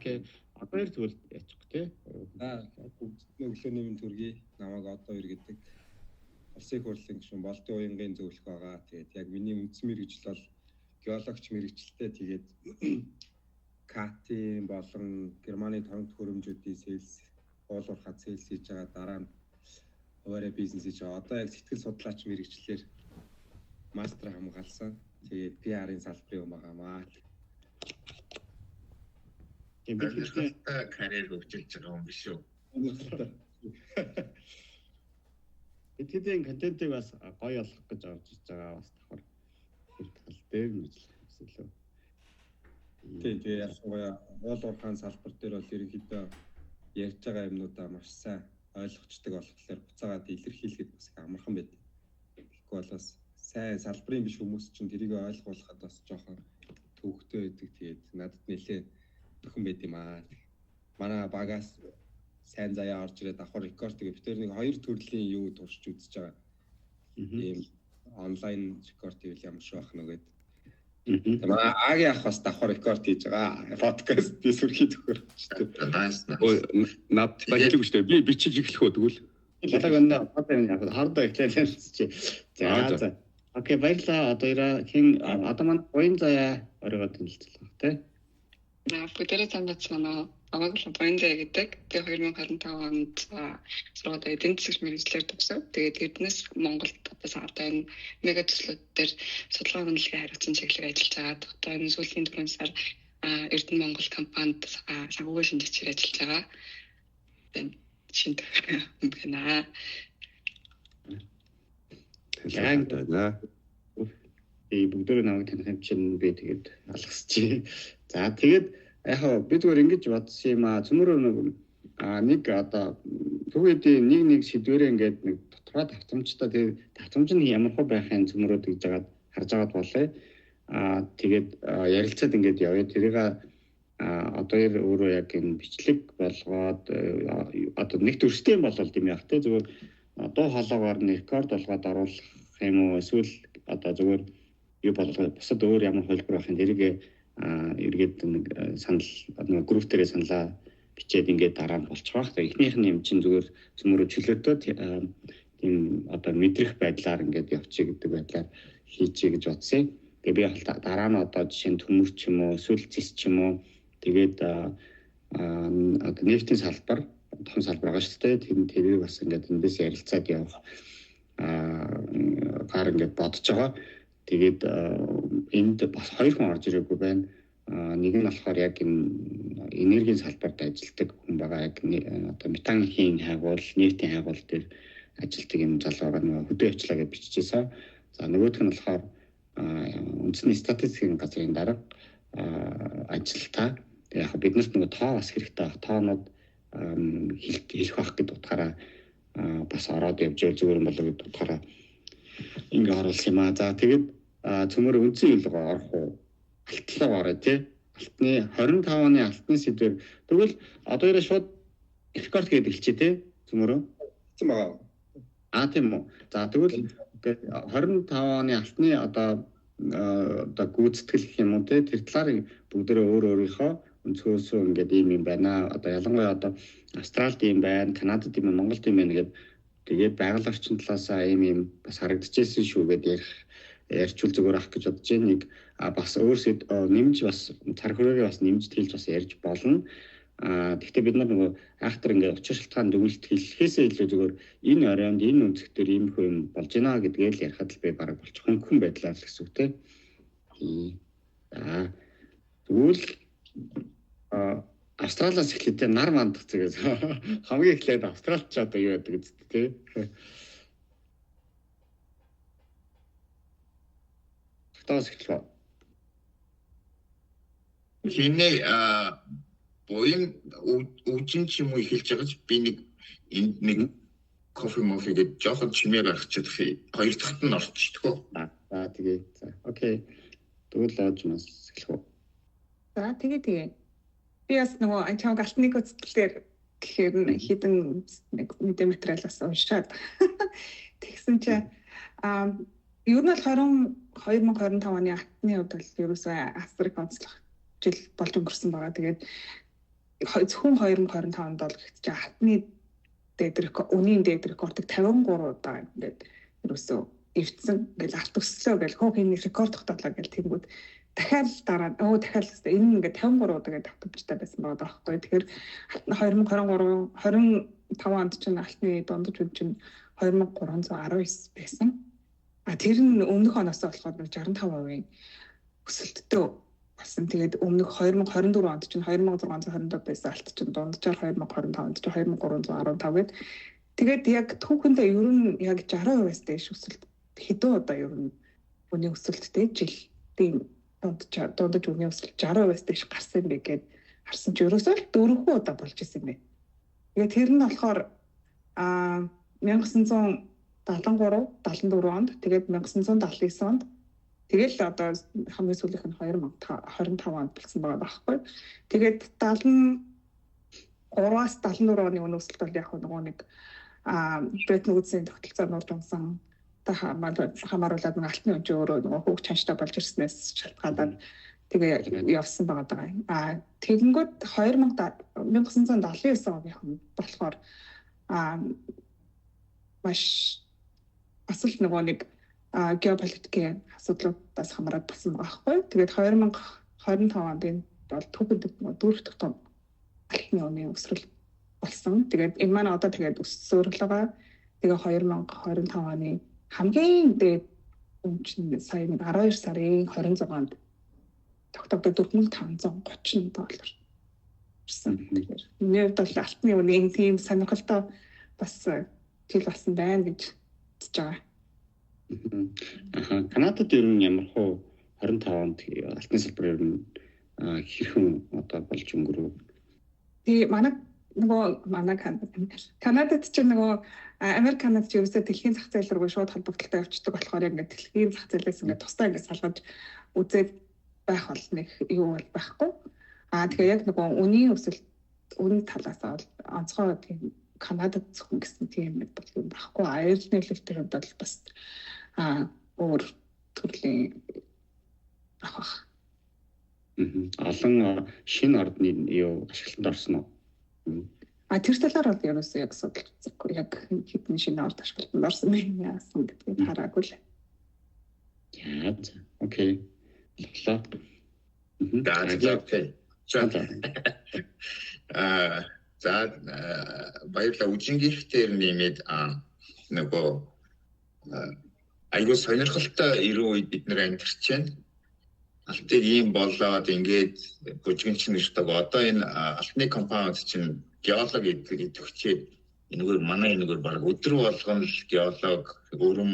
Окей. Одоо яг тэгвэл яачих тий. Бүгд өглөөний минь төргий намайг одоо иргэдэг. Улсын их хурлын гишүүн Болдын уянгийн зөвлөх байгаа. Тэгээд яг миний үндсэн мэргэжил бол геологч мэргэжилтэй. Тэгээд КАТ-ийн болон Германы торонт хөрөмжүүдийн сейлс уулуурхад сейлс хийж байгаа, дараа нь хуваарь бизнес хийж байгаа. Одоо яг сэтгэл судлаач мэргэжлэр мастер хамгаалсан. Тэгээд PR-ын салбарын юм байгаамаа. Тэгээд карьер хөгжүүлж байгаа юм биш үү? Тэдний контентыг бас гоё болгох гэж орж иж байгаа бас давхар тал дээр мэж хэлээ. Тэгээ ялангуяа уулуурхаан салбар дээр бол ерөнхийдөө ярьж байгаа юмнуудаа маш сайн ойлгочдөг болохоор буцаагаад илэрхийлэхэд бас их амархан байдаг. Тэгэхгүй бол бас сайн салбарын биш хүмүүс чинь тэрийг ойлгуулахад бас жоохон төвөгтэй байдаг. Тэгээд надад нэлээ төхөн байд юм аа. Манай багаас сайн заяа орж ирээд давхар рекорд тэгээ бид нэг хоёр төрлийн юу туршиж үзэж байгаа. Ийм онлайн рекорд хийвэл ямар шиг байх нэгэд. Манай агийн ах бас давхар рекорд хийж байгаа. Подкаст би сүрхий төхөрчтэй. Над баялаг шүү дээ. Би бичиж эхлэх үү тэгвэл. Ялаг өнөө одоо яг хардаа эхлэв чи. За. Окей, баярлалаа. Одоо хин одоо манай буян заяа оройгоо танилцуулах тий. Бүгдээрээ танилцсан Аваг Боин заяа гэдэг. Тэгээ 2025 онд сургууль эдийн засгийн мэргэжлэр төгсөв. Тэгээд Эрдэнэс Монголд одоо энэ мега төслүүд дээр судалгаа хөндлөгийн хариуцсан чиглэлээр ажиллаж байгаа. Одоо энэ сүүлийн 4 сар Эрдэнэ Монгол компанид санхүүгийн шинжлэгчээр ажиллаж байгаа. Шинэ байна. Яа. Бүгдөө намайг таних чинь би тэгээд алгасчих. За тэгээд яг бид зүгээр ингэж бодсон юм аа. Цөмөр нэг одоо түүхийдийн нэг сэдвэрээ ингээд нэг дотроо давтамжтай тэгээд давтамж нь ямар хөө байхын цөмөрөд гэж жагаад харж агаад болъё. Тэгээд ярилцаад ингээд явъя. Тэрийг одоо өөрөө яг энэ бичлэг болгоод одоо нэг төрстэй юм болол юм яг те зүгээр дуу хоолойгоор рекорд болгоод оруулах юм уу эсвэл одоо зүгээр юу болгоод бусад өөр ямар хөлбөр байхын тэрийг эргээд нэг санал нэг групп дээрээ саналаа бичээд ингээд дараа нь болчих واخ. Эхнийх нь юм чинь зүгээр цөмөрөө чөлөөтэй тийм одоо мэдрэх байдлаар ингээд явчих гэдэг байдлаар хийчихье гэж бодсон. Тэгээ би дараа нь одоо жишээ нь төмөр ч юм уу эсвэл зис ч юм уу тэгээд одоо нефтийн салбар том салбар байгаа шүү дээ. Тэр бас ингээд эндээс ярилцаад явах гар ингээд бодож байгаа. Тэгээд энд бас хоёр хүн орж ирээгүй байна. Нэг нь болохоор яг энэ энергийн салбарт ажилладаг хүн байгаа. Яг одоо метанхийн хайгуул, нефтийн хайгуул дээр ажилладаг юм залуу байгаа. Хөдөө явчлаа гэж биччихсэн. За нөгөөх нь болохоор үндэсний статистикийн газрын дарга ажилтаа. Яг биднэрт нөгөө тоо бас хэрэгтэй. Тоонууд хэлэх байх гэдэг утгаараа бас ороод явж зүгээр юм болоо гэдэг утгаараа ингээ оруулах юм аа. За тэгээд цөмөр үндсэн хэлгөө орох уу? Алтлаа ороо тий. Алтны 25 оны алтны сэдвэр. Тэгвэл одоо ирээ шууд рекорд гээд эхэлчихэ тий. Цөмөрөө. Хэцэн байгаа. Тийм үү. За тэгвэл 25 оны алтны одоо гүйцэтгэл гэх юм уу тий. Тэр талаар бүгдээрээ өөр өөрийнхөө өнцгөөсөө ингээд ийм юм байна. Одоо ялангуяа одоо Австралид ийм байна, Канадад ийм, Монголд ийм байна гэдэг. Тэгээд байгаль орчин талаасаа ийм бас харагдчихсэн шүү гэдээ ярьчул зүгээр ах гэж бодож байна. Нэг бас өөрсөд нэмж бас цар хүрээгээ бас нэмж хэлж бас ярьж болно. Гэхдээ бид нар нөгөө айхтар ингээд учир шалтгаан дүгнэлт хэлэхээсээ илүү зүгээр энэ оройнд энэ өнцгтэр ийм их юм болж байна гэдгээ л ярихад л би бараг болчих хөнгөн байдлаар л гэсэн үг тийм. Тэгвэл Австралиас эхлээд нар мандах зэгээс хамгийн эхлээд Австралид ч одоо юу яадаг гэдэг тий. Таас эхлэв. Хинээ буян үжин ч юм уу эхэлж байгаа ч би нэг кофе мофе гэж жоохон чимээ гаргачих хоёр дахьт нь орчихдгоо. Тэгээ. За окей. Тэгвэл лоожмас эхлэв. За тэгээ. Би бас нөгөө чамд алтны гүйцэтгэлээр гэхээр хідэн мэдээ материал бас уншаад тэгсэн чинь ер нь бол 2025 оны алтны хувьд бол ерөөсөө Африк онцлог жил болж өнгөрсөн байгаа. Тэгээд зөвхөн 2025 бол гэхдээ хатны үнийн дээд рекордыг 53 удаа ингээд ерөөсөө эвдсэн. Ингээл алт өслөө гэл хөөхийн рекорд тогтоолоо гэл тэнгүүд дахиад дараа дахиад энэ ингээд 53 удаа гэдэг давтамжтай байсан байгаа байхгүй. Тэгэхээр 2025 онд чинь алтны дундаж үн чинь 2319 байсан. Тэр нь өмнөх оноос болохоор 65% өсөлттэй болсон. Тэгээд өмнөх 2024 онд чинь 2627 байсан алт чинь дунджаар 2025 онд чинь 2315 гээд тэгээд яг түүхэндээ ер нь яг 60%-аас дээш өсөлт хэдэн удаа ер нь үний өсөлттэй жилийн дундаж үний өсөлт 60%-аас дээш гарсан бэ гэд харсан чи ерөөсөө 4 удаа болж исэн юм. Тэгээд тэр нь болохоор 1973 74 онд тэгээд 1979 онд тэгэл одоо хамгийн сүүлийнх нь 2025 онд болсон байгаа байхгүй. Тэгээд 73-аас 74 оны үн өсөлт бол яг нэг Бреттон Вудсийн тогтолцоонууд унсан хамааруулаад нэг алтны үнэ өөрөө нөгөө хүүг чанчтай болж ирснээс шалтгаалаад тэгээ явсан байгаа. Тэгэнгүүт 1979 оных болохоор маш асал нөгөө нэг геополитикийн асуудлуудаас хамаарат болсон байгаа байхгүй. Тэгээд 2025 онд энэ бол түүхэнд дөрөв дэх том алтны үнийн өсрөл болсон. Тэгээд энэ маань одоо тэгээд өсөөрөл байгаа. Тэгээ 2025 оны хамгийн дээд үн чинь сая $12 сарын 26-нд тогтоогдоод $4,530 ирсэн. Тэгэхээр энэ бол алтны үнийн тийм сонирхолтой бас хэл болсон байна гэж бодож байгаа. Канадад ер нь ямар хөө 25 онд алтны салбар ер нь хэрхэн одоо болж өнгөрөв? Тэгээ манай Канадад ч нөгөө Америк Канадад ч ерөөсөө дэлхийн зах зээл рүү шууд холбогдолтой явчихдаг болохоор ингээд дэлхийн зах зээлээс ингээд тусдаа ингээд салгаж үзээд байх бол нэг юу бол байхгүй. Тэгээ яг нөгөө үнийн өсөлт үнэ талаас бол онцгой тийм Канадад зөвхөн гэсэн тийм юм байхгүй. Аюул нийлүүлэлтийн хувьд бол бас өөр төрлийн авах. Олон шинэ ордны юу ашиглалтанд орсон уу? Тэр талаар бол ерөөсөө яг судалж яг хэдэн шинэ орд ашиглалтанд орсон бэ яасан гэдгийг хараагүй л. Окей. Баярлалаа. Үжингийнхтэй нэмээд нөгөө айгуу сонирхолтой ирүү үед бид нэр амьдарч байна. Алтыг ийм болоод ингээд бүжгэнч нэрдэг. Одоо энэ алтны компанид чинь геологи идэвхжээд энэгээр манай энэгээр баг өдөр болгон л геолог өрөм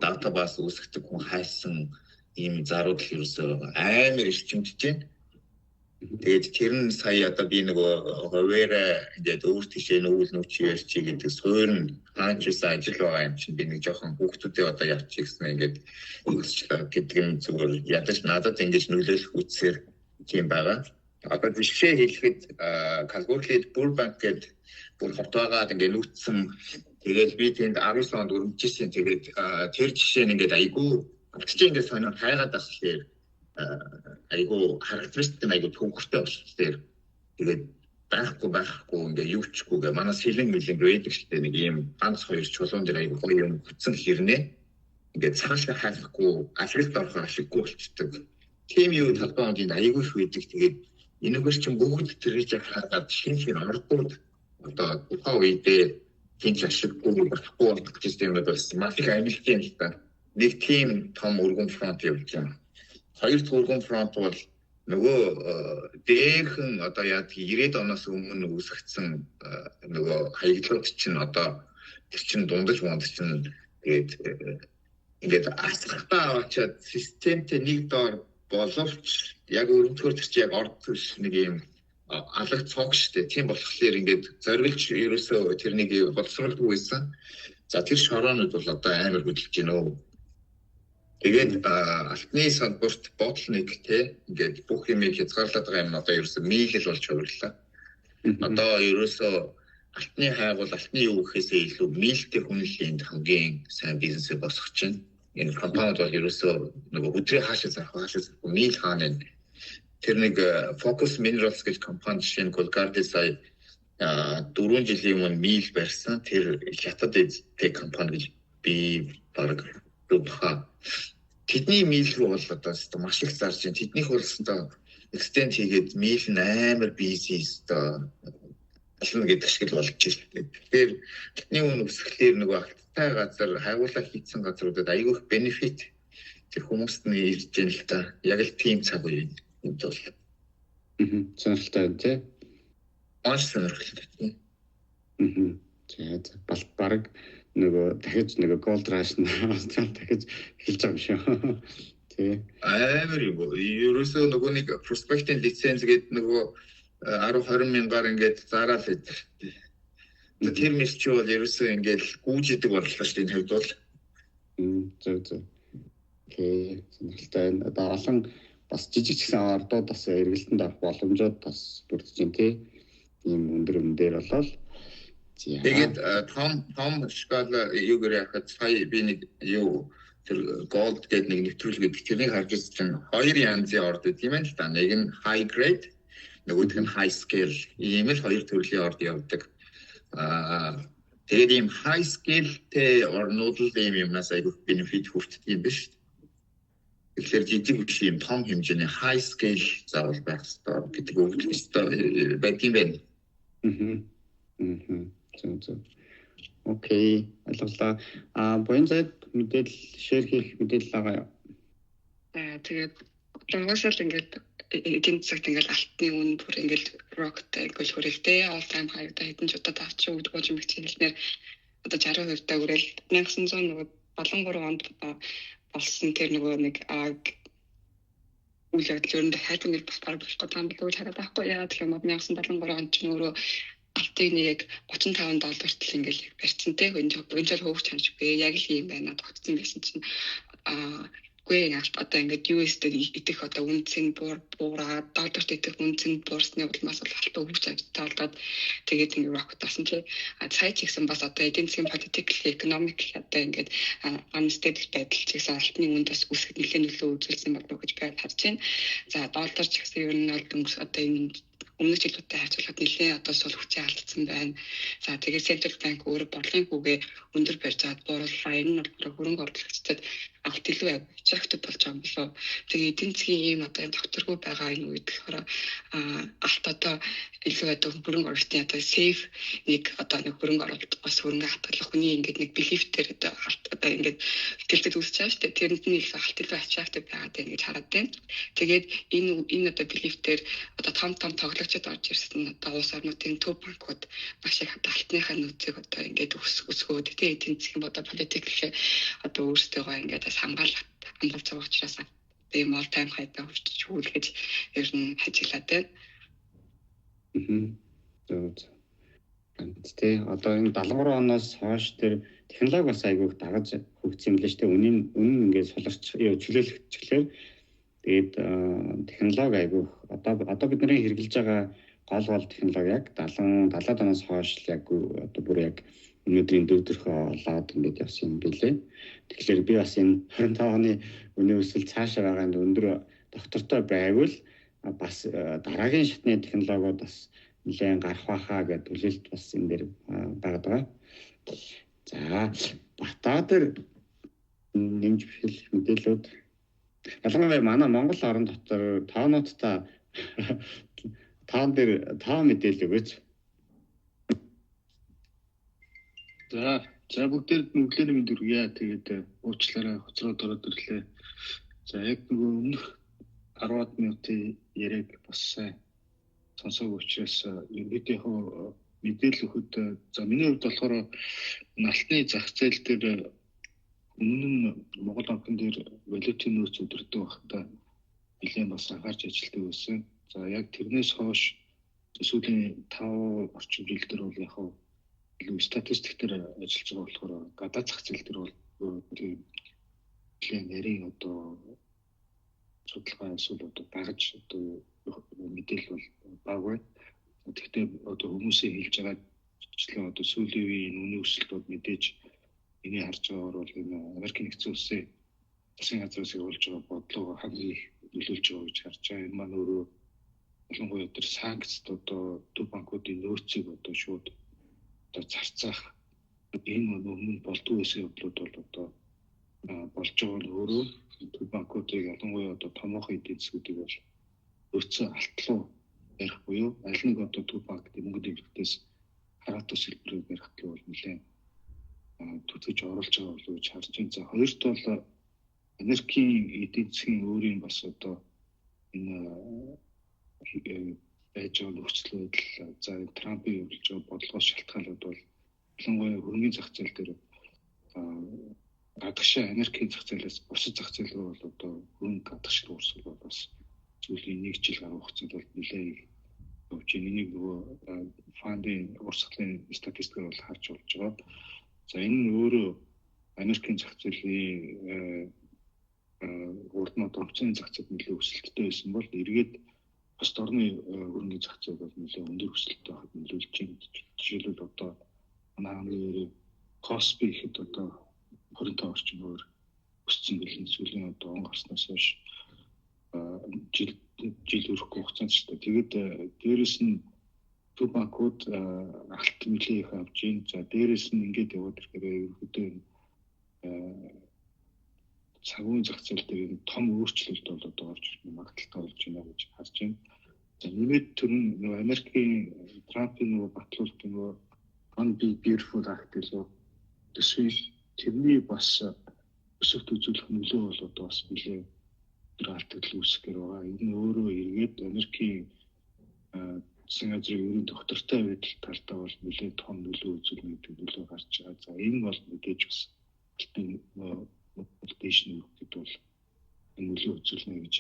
датабас үүсгдэг хүн хайсан ийм зарууд л ерөөсөө амар эрчимдэж байна. Тэгээд тэр нь сая одоо би нөгөө хуваараа ингээд өөр тийшээ нүүл нүчи ярьчи гэдэг суурь хаанчсан ажил байгаа юм чинь би нэг жоохон хүүхдүүдээ одоо явчих гэсэн ингээд өгсчлээ гэдэг юм зүгээр ядаж надад ингэж нөлөөлөх үтсээр тийм байгаа. Одоо жишээ хэлэхэд Калгурлид Бурбанк гэдэг бүр хотоагаад ингээд нүүцсэн тэгээд би тэнд 19 онд өрөмжсөн тэгээд тэр жишээ нь ингээд айгүй чи ингээд сонио хайгаад ахлаа айгу характеристик айгу төвхөртэй болчихлоо. Тэгээд байхгүй ингээ юу чгүйгээ манай сэлэн мэлэн байдаг штэ нэг юм ганц хоёр чулуун дээр айгу гоё юм хүчсэн хэрнээ ингээ цаашаа хайхгүй ашиглалт орохоор ашиггүй болчихдог. Тийм юу талбайд айгу их байдаг. Тэгээд энэгээр чинь бүгд тэрэж хараад шинэ ордууд одоо тухайн үедээ хинч ашиггүй болохгүй системүүд болсон. Маш их амжилттай юм л та. Нэг тийм том өргөн фронт явж байна. Хоёр дахь өргөн фронт бол нөгөө дээхэн одоо яг 90-ад оноос өмнө үүсгдсэн нөгөө хаягдлууд чинь одоо тэр чинь дундаж чинь тэгээд асгахтаа аваачаад системтэй нэг доор боловч яг өрөмтгөр чи яг орд нэг юм алга цог штэ. Тийм болохоор ингээд зориулж ерөөсөө тэрнийг боловсруулдаг байсан. За тэр шороонууд бол одоо амар хөдөлж гинөө. Тэгээд алтны салбарт ботлник те ингээд бүх юм хязгаарлаад байгаа юм одоо ерөөсөө нийлэл болж хувирлаа. Одоо ерөөсөө алтны хайгуул алтны юу гэхээсээ илүү нийлтэй хүнлэнд хамгийн сайн бизнесээ босгож байна. Энэ компанид бол ерөөсөө нөгөө өдрийн хаашаа зарах нийл хаана тэр нэг Focus Minerals гэж компани жишээ нь Goldguard сая 4 жилийн өмнө мил барьсан. Тэр хятад эдтэй компани гэж би баг дубха. Тэдний мил рүү бол одоо маш их зарж байна. Тэднийх бол одоо extend хийгээд мил амар бизнес одоо ална гэдэг шиг болж байна. Тэгэхээр тэдний үн өсгөлээр нөгөө акттай газар хайгуулаа хийцэн газруудад айгүйх бенефит тэр хүмүүст нь ирж байна л та. Яг л тийм цаг үе юм бол. Сонирхолтой байна тий. Маш сонирхолтой. За баг нөгөө дахиж нөгөө gold rush дахиж эхэлж байгаа юм шүү. Тий. Амар юм. Ерөөсөө нөгөө нэг prospecting лиценз гэдэг нөгөө 10-20 мянгаар ингээд зараад байдаг. Тэр мэлч бол ерөөсөө ингээд гүйжидэг боллоо шүү дээ энэ хувьд бол. Зөв. Окей. Сонирхолтой байна. Одоо олон бас жижиг гэсэн ордууд бас эргэлтэнд авах боломжууд бас бүрдэж байна тий. Ийм өндөр дээр болол. Тэгээд том шкала юу гэрээ хахад сая би нэг юу тэр gold гэдэг нэг нэвтрүүлэг гэдэг тэрнийг харж ирсэн чинь хоёр янзын орд гэдэг юм байна л да. Нэг нь high grade, нөгөөх нь high scale. Ийм л хоёр төрлийн орд явдаг. Тэгээд ийм high scale-тэй орнууд л ийм юмнаас айгүйх benefit хүртдэг юм биш. Тэгэхээр жижиг биш юм том хэмжээний high scale заавал байх ёстой гэдэг үг өстой байдаг юм байна. Зөв. Окей. Ойлголоо. Буян зайд мэдээлэл шеэр хийх мэдээлэл байгаа юу? Тэгээд угаасаа ингээд эдийн засагт ингээд алтны үн бүр ингээд rockтай гол хүрээлтэй all time high та хэдэн ч удаа тавч өгдөг болж юм хэлснээр одоо 60% та үрэл 1900 нөгөө 73 онд болсон тэр нөгөө нэг үйл явдал өрөндө хайртай нэг бас баг болох гэдэг юм билүү хараад байхгүй яа гэх юм бол 1973 онд ч нөгөө алтыг нэг $35 хүртэл ингээл барьсан те өнжил хөөгч ханжгүй яг л юм байна тогтсон байсан чинь үгүй одоо ингээд US-д идэх одоо үнцэн буураад долларт идэх үнцэн буурсны улмаас бол алтаа хөвч автаалдаад тэгээд ингээд rocket тасан чи цай ч гэсэн бас одоо эдийн засгийн political economic одоо ингээд unstable байдал ч гэсэн алтны үнд бас үсгэд нэлээд нөлөө үзүүлсэн болов уу гэж би харж байна. За доллар ч гэсэн ер нь бол дөнгөс одоо энэ өмнөх жилүүтэй харьцуулахад нэлээд одоо сул хүчээ алдсан байна. За тэгээд Central Bank өөрөө борлогын хүүгээ өндөр барьж аваад буурууллаа. Энэ нь бол хөрөнгө оруулагчдад алт илүү attractive болж байгаа юм болоо. Тэгээд эдийн засгийн ийм одоо докторгүй байгаа энэ үед болохоор алт одоо илүү одоо хөрөнгө оруулалтын одоо safe нэг одоо нэг хөрөнгө оруулалт бас хөрөнгө хатгалах хүний ингээд нэг belief дээр одоо алт одоо ингээд ихтэлтэд үүсэж байгаа шүү дээ. Тэрэнд нь илүү алт илүү attractive байгаад байна гэж хараад байна. Тэгээд энэ одоо belief дээр одоо том тоглогчид орж ирсэн одоо улс орнуудын төв банкуд маш их алтныхаа нөөцийг одоо ингээд өсгөөд тэ эдийн засгийн одоо политик одоо өөрсдөө ингээд хамгаалж байгаа учраас ийм all time high-тай хүрч хүлээж ер нь хажиглаад байна. Зөв. Тэ одоо энэ 73 оноос хойш тэр технологи бас айгүйх дагаж хөгжсөн юм лээ шүү дээ. Үнэн ингээд суларч чөлөөлөгчлөөр тэгээд технологи айгүйх одоо бидний хэрэгжилж байгаа гол технологи яг 70-70 оноос хойш яг одоо бүр яг өнөөдрийн дөрөвдөрхөө олоод ингээд явсан юм билээ. Тэгэхээр би бас энэ 25 оны үнийн өсөлт цаашаа байгаа энэ өндөр доктортой байвал бас дараагийн шатны технологиуд бас нэлээд гарах байхаа гэдэг үлээлт бас энэ дээр байгаа. За Батбаатар нэмж бишэл мэдээлүүд ялангуяа манай Монгол орон дотор тоонуудтай таан дээр таа мэдээлэл өгөөч. За бүгдээр нүглээр минь дүргийа тэгээд уучлаарай хоцроод ороод ирлээ. За яг нөгөө өмнөх 10 минутын яриаг бас сайн сонсоог учраас ерөнхийдөө мэдээлэл өгөхөд за миний хувьд болохоор алтны зах зээл дээр өмнө нь Монгол банкн дээр валютын нөөц өдөртөө байхдаа нэлээд бас анхаарч ажилладаг байсан. За яг тэрнээс хойш сүүлийн 5 орчим жил дээр бол яг илүү статистик дээр ажиллаж байгаа болохоор гадаад зах зээл дээр бол тийм нэрийн одоо судалгаа эсвэл одоо багаж одоо мэдээлэл бол бага байна. Гэхдээ одоо хүмүүсийн хэлж байгаа жишээ одоо сүүлийн үеийн үнийн өсөлт бол мэдээж энийг харж байгаагаар бол энэ Америкийн нэгдсэн улсын засгийн газраас явуулж байгаа бодлого хамгийн их нөлөөлж байгаа гэж харж байгаа. Энэ маань өөрөө ялангуяа тэр санкцд одоо төв банкуудын нөөцийг одоо шууд одоо зарцаах энэ өмнө болдгоо байсан явдлууд бол одоо болж байгаа нь өөрөө төв банкуудыг ялангуяа одоо томоохон эдийн засгуудыг бол өөрсдөө алтлуу ярих буюу аль нэг одоо төв банк мөнгө дэвлэгтээс хараатуу сэлбэрээр барих гэх бол нэлээд төтөж оруулж байгаа болов уу гэж харж байна. За хоёрт бол энергийн эдийн засгийн өөрийн бас одоо энэ байж байгаа нөхцөл байдал за Трампын явуулж байгаа бодлогоос шалтгаалаад бол ялангуяа хөрөнгөний зах зээл дээр гадагшаа энергийн зах зээлээс бусад зах зээл рүү бол одоо хөрөнгө гадагш руу өрсөл бол бас сүүлийн 1 жил гаруй хугацаанд бол нэлээд явж байна. Энийг нөгөө фандын урсгалын статистикээр бол харж болж байгаа. За энэ нь өөрөө энергийн зах зээлийн урд нь одоо хувьцааны зах зээл нэлээд өсөлттэй байсан бол эргээд бусад орны хөрөнгөний зах зээл бол нэлээд өндөр өсөлттэй байхад нөлөөлж байна. Жишээлбэл одоо манай хамгийн Косби ихэд одоо 25 орчим өөр өссөн гэлэн сүүлийн одоо он гарснаас хойш жил өрөхгүй хугацаанд ч гэдэг. Тэгээд дээрэс нь төв банкуд алт нэлээд их авч ийн. За дээрэс нь ингээд яваад ирэхээр ерөнхийдөө цагуун зах зээл дээр том өөрчлөлт бол одоо орж ирэх магадaltaй болж байна гэж харж байна. За нэмээд тэр нь нөгөө Америкийн Трампын нөгөө батлуулт нөгөө One Big Beautiful Act гэлөө төсвөл тэрний бас өсөлт үзүүлэх нөлөө бол одоо бас нэлээд тэр алдагдал үүсгэр байгаа. Энэ нь өөрөө эргээд Америкийн засгийн газрын ерөн доктортой байдал талдаа бол нэлээд том нөлөө үзүүлнэ гэдэг нөлөө гарч байгаа. За энэ бол мэдээж бас дэшний үед бол нөлөө үзүүлнэ гэж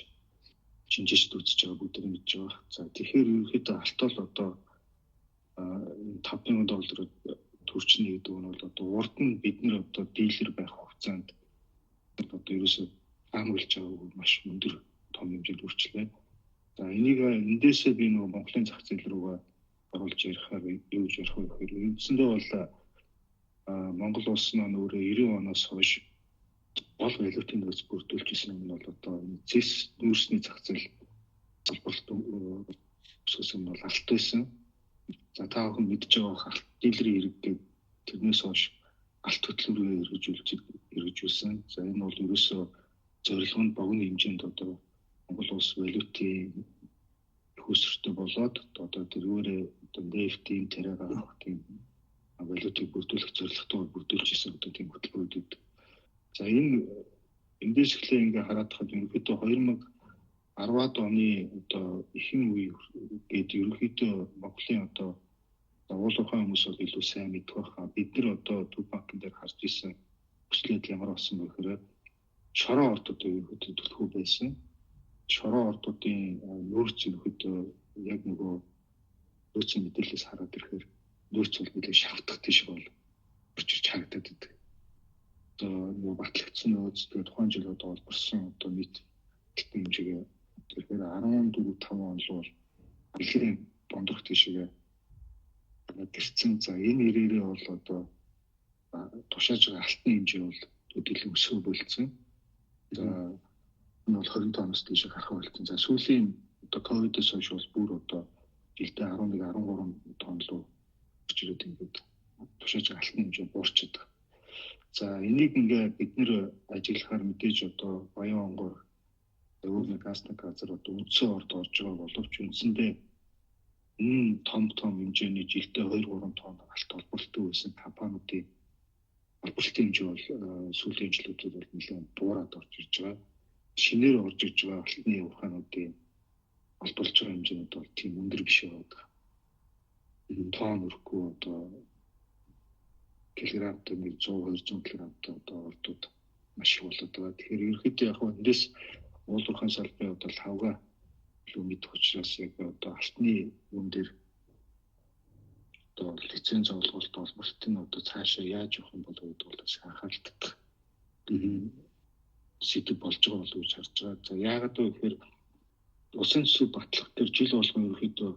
шинжээчд үзэж байгаа бүгд мэдж байгаа. За тэгэхээр ерөнхийдөө алт бол одоо $5,000 төрчнө гэдэг нь бол одоо урд нь бид нэр одоо дилер байх хугацаанд одоо ерөөсөө хамгаалж байгаа маш өндөр том хэмжээнд хүрчлээ. За энийг эндээсээ би нөгөө Монголын зах зээл рүүгээ оруулж ярихаар юу гэж ярих вэ гэхээр үндсэндээ бол Монгол улс маань өөрөө 90 оноос хойш гол валютын нөөц бүрдүүлж ирсэн юм бол одоо зэс нүүрсний зах зээл салбарт өссөн бол алт байсан. За та бүхэн мэдж байгаа алт дилерийн хэрэггээд тэрнээс хойш алт хөтөлбөрөөр хэрэгжүүлсэн. За энэ бол ерөөсөө зорилго нь богино хэмжээнд одоо Монгол улс валютын хөөсөртөө болоод одоо тэрүүрээ одоо нефтийн тариага авах тийм валютыг бүрдүүлэх зорилготой бүрдүүлж ирсэн одоо тийм хөтөлбөрүүд. За эндээс эхлээ ингээ хараад хад ерөнхийдөө 2010-ад оны одоо ихэнх үе гээд ерөнхийдөө Монголын одоо уул уурхай хүмүүс бол илүү сайн мэдэх байхаа. Бид нар одоо төв банкн дээр харж ирсэн өслөд ямар болсон бэ гэхээр шороо ордууд ерөнхийдөө төлхөө байсан. Шороо ордуудын нөөц ерөнхийдөө яг нөгөө нөөцийн мэдээлэлээс хараад ирэхээр нөөц бол нэлээд шавтах тийш бол орж ирж харагдаад байдаг. Одоо нөгөө батлагдсан нөөц тэгээд тухайн жил одоо олборсон одоо нийт хэмжээгээ тэгэхээр 14-5 он л бол дэлхийн дондох тийшээ гэрцэн. За энэ ирээрээ бол одоо тушааж байгаа алтны хэмжээ бол төдийлөн өсөв болцсон. За энэ бол 20 тонноос тийш гарах болцсон. За сүүлийн одоо ковидос хойш бол бүр одоо жилдээ 11-13 тонн руу орж ирээд ингээд тушааж байгаа алтны хэмжээ буурчаад байна. За энийг ингээ бид нэр ажиглахаар мэдээж одоо Баян онгор өөрийн гастик газар одоо үндсэн орд орж байгаа боловч үндсэндээ энэ том хэмжээний жилдээ 2-3 тонн алт олборлттой байсан компаниудын олборлтын хэмжээ бол сүүлийн жилүүдэд бол нэлээд буураад орж ирж байгаа. Шинээр орж ирж байгаа алтны ухаануудын олборлж байгаа хэмжээнд бол тийм өндөр биш байдаг. Тонн өрөхгүй одоо килограммтай 100-200 кг-тай одоо ордууд маш их болоод байгаа. Тэгэхээр ерөнхийдөө яг эндээс уул уурхайн салбарын одоо хавга илүү мэдэх учраас яг одоо алтны үн дээр одоо лиценз олголт олборлтын одоо цаашаа яаж явах юм болов гэдэг бол бас анхааралтай. Сэдв болж байгаа болов уу гэж харж байгаа. За яагаад вэ гэхээр усан төсөв батлах дээр жил болгон ерөнхийдөө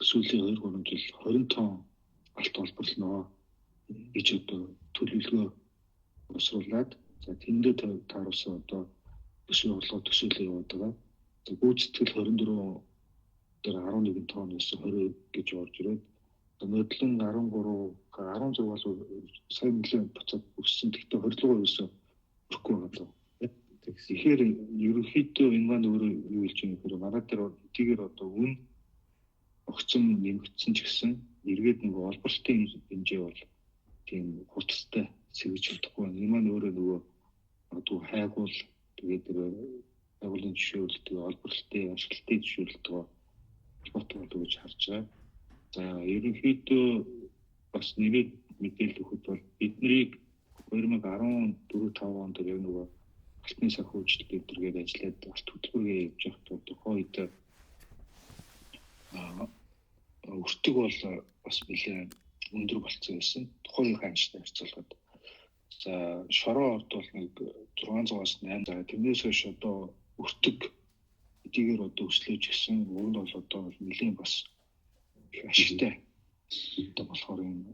сүүлийн 2-3 жил 20 тонн алт олборлоноо гэж одоо төлөвлөгөө босруулад за тэндээ тааруулсан одоо төсөв болгоод төсөөлөө явуулдаг. За гүйцэтгэл 24 дээр 11 тонноос 20 гэж орж ирээд нөтлөн 16 бол сая нэлээд буцаад өссөн. Гэхдээ 20% өссөн өрөхгүй байгаа даа. Тэгэхээр ерөнхийдөө энэ маань өөрөө юу хэлж байгаа нөхөр манай дээр эдгээр одоо үн огцом нэмэгдсэн ч гэсэн эргээд нөгөө олборлтын хэмжээ бол тийм хурцтай сэргэж чадахгүй. Энэ маань өөрөө нөгөө одоо хайгуул тэгээд хайгуулын жишээлдэг олборлтын ашиглалтын жишээлдэг холбоотой болов гэж харж байгаа. За ерөнхийдөө бас нэмээд мэдээлэл өгөхөд бол биднийг 2014-5 онд яг нөгөө алтны санхүүжилт гэдэргээд ажиллаад бас хөтөлбөргээ явж явах тухай үед өртөг бол бас нэлээд өндөр болцсон байсан. Тухайн ханштай харьцуулахад. За шороо орд бол нэг 600-аас 800. Тэрнээс хойш одоо өртөг эдгээр одоо өслөж гисэн өрөнд бол одоо нэлээд бас их ашигтай одоо болохоор энэ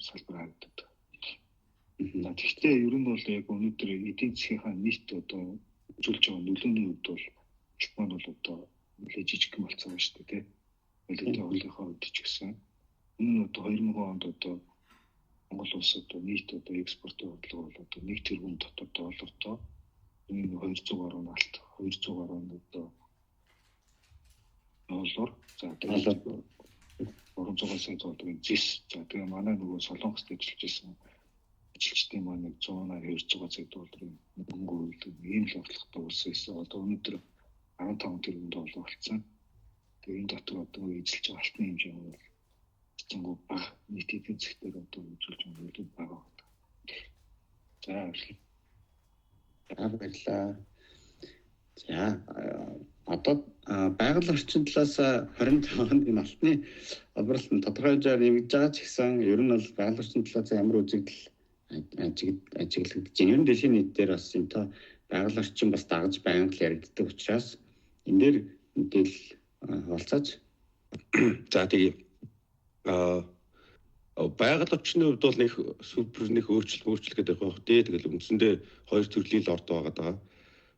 салбар харагддаг. Гэхдээ ер нь бол яг өнөөдөр эдийн засгийнхаа нийт одоо үзүүлж байгаа нөлөөний хувьд бол Японд бол одоо нэлээд жижиг болцсон байна шүү дээ. Нөлөөний хуулийнхаа хувьд ч гэсэн энэ одоо 2000 онд одоо Монгол улс одоо нийт одоо экспортын бодлого бол одоо 1 тэрбум дотоод доллартай энэ 200 гаруй алт 200 гаруй одоо доллар за тэгээд 300 сая долларын зис за тэгээ манай нөгөө Солонгост ажиллаж байсан ажилчдын маань 100-аар 200 сая долларын мөнгө үйлдэл ийм л орлоготой болсон байсан. Одоо өнөөдөр 15 тэрбум доллар болсон. Тэгээ энэ дотор одоо эзэлж байгаа алтны хэмжээ бол цэнгүү бага нийт эдийн засгаар одоо үзүүлж байгаа нөлөө бага байна. За баярлалаа. За одоо байгаль орчин талаас 25 онд энэ алтны олборлолт нь тодорхой хэмжээр нэмэгдэж байгаа ч гэсэн ер нь бол байгаль орчин талаас ямар үзэгдэл ажиглагдаж байна. Ер нь дэлхийн нийт дээр бас энэ байгаль орчин бас дагаж байнга л яригддаг учраас энэ дээр мэдээлэл хуваалцаач. За тэгээ байгаль орчны хувьд бол нэг супер нэг өөрчлөлт гэдэг байх тий. Тэгэл үндсэндээ хоёр төрлийн л орд байгаа даа.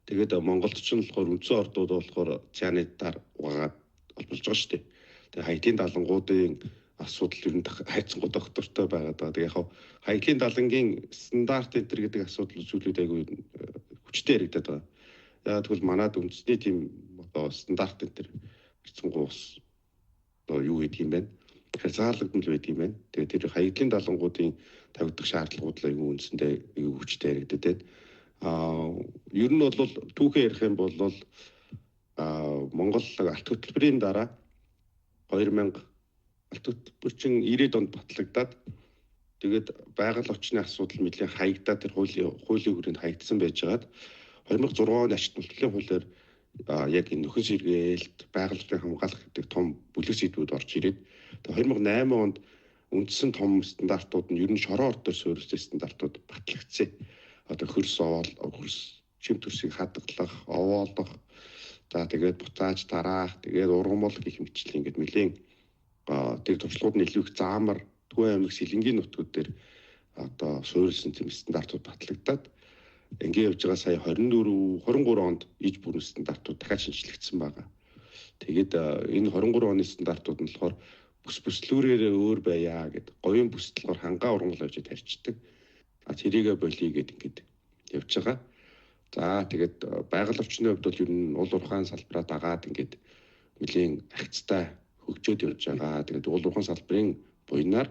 Тэгээд Монголд ч нь болохоор үндсэн ордууд болохоор цянитаар угаад олболж байгаа шүү дээ. Тэгээд хаягдлын далангуудын асуудал ер нь хайцсангууд доктортой байгаа даа. Тэгээд яг хаягдлын далангийн стандарт энэ гэдэг асуудал зүйлүүд айгүй хүчтэй яригдаад байгаа. Яг тэгвэл манад үндэсний тийм одоо стандарт энэ хайцсангуу ус одоо юу гэдэг юм бэ? Хязгаарлагдсан л байдаг юм байна. Тэгээд тэр хаягдлын далангуудын тавигдах шаардлагууд л айгүй үндсэндээ айгүй хүчтэй яригдаад ер нь бол түүхэн ярих юм бол Монгол алт хөтөлбөрийн дараа 2000 алт хөтөлбөр чинь 90-ад онд батлагдаад тэгээд байгаль орчны асуудал нэлээд хаягдаад тэр хуулийн хүрээнд хаягдсан байжгаад 2006 оны ашигт нутгийн хуулиар яг энэ нөхөн сэргээлт байгаль орчныг хамгаалах гэдэг том бүлэг сэдвүүд орж ирээд 2008 онд үндсэн том стандартууд нь ер нь шороо ордоор суурилсан стандартууд батлагдсан. Одоо хөрс чим төрсийг хадгалах, овоолох, за тэгээд буцааж тараах, тэгээд ургамал гэх мэтчил ингээд нэлийн тэр туршлагууд нь илүү их заамар Төвийн аймаг Сэлэнгийн нутгууд дээр одоо суурилсан тийм стандартууд батлагдаад ингээд явж байгаа сая 23 онд иж бүрэн стандартууд дахиад шинжлэгдсэн байгаа. Тэгээд энэ 23 оны стандартууд нь болохоор бүслүүрээрээ өөр байя гэд говийн бүслэлгээр хангаа ургамал авчид тарьчдаг. Тэрийгэ болий гэд ингээд явж байгаа. За тэгээд байгаль орчны хувьд бол ер нь уул уурхайн салбараа дагаад ингээд нэлийн агцтай хөгжөөд явж байгаа. Тэгээд уул уурхайн салбарын буйнаар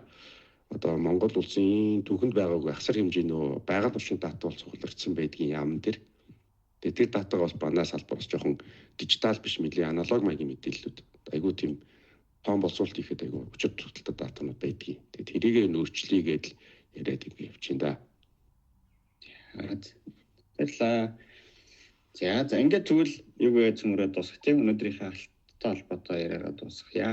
одоо Монгол улсын түүхэнд байгаагүй ахсар хэмжээний байгаль орчны дата бол цуглардсан байдгийн яам дээр. Тэгээд тэр датаг бас манай салбараас жоохон дижитал биш нэлийн аналог маягийн мэдээллүүд айгүй тийм том болцуулалт хийхэд айгүй өчир туталтай датанууд байдгийг. Тэгээд тэрийг өөрчлөе гэдэл яриад ингэ явчихин да. Баярлалаа. За ингээд тэгвэл юу гэж цөмрөө дуусгах тийм өнөөдрийнхээ алттай холбоотой яриагаа дуусгая.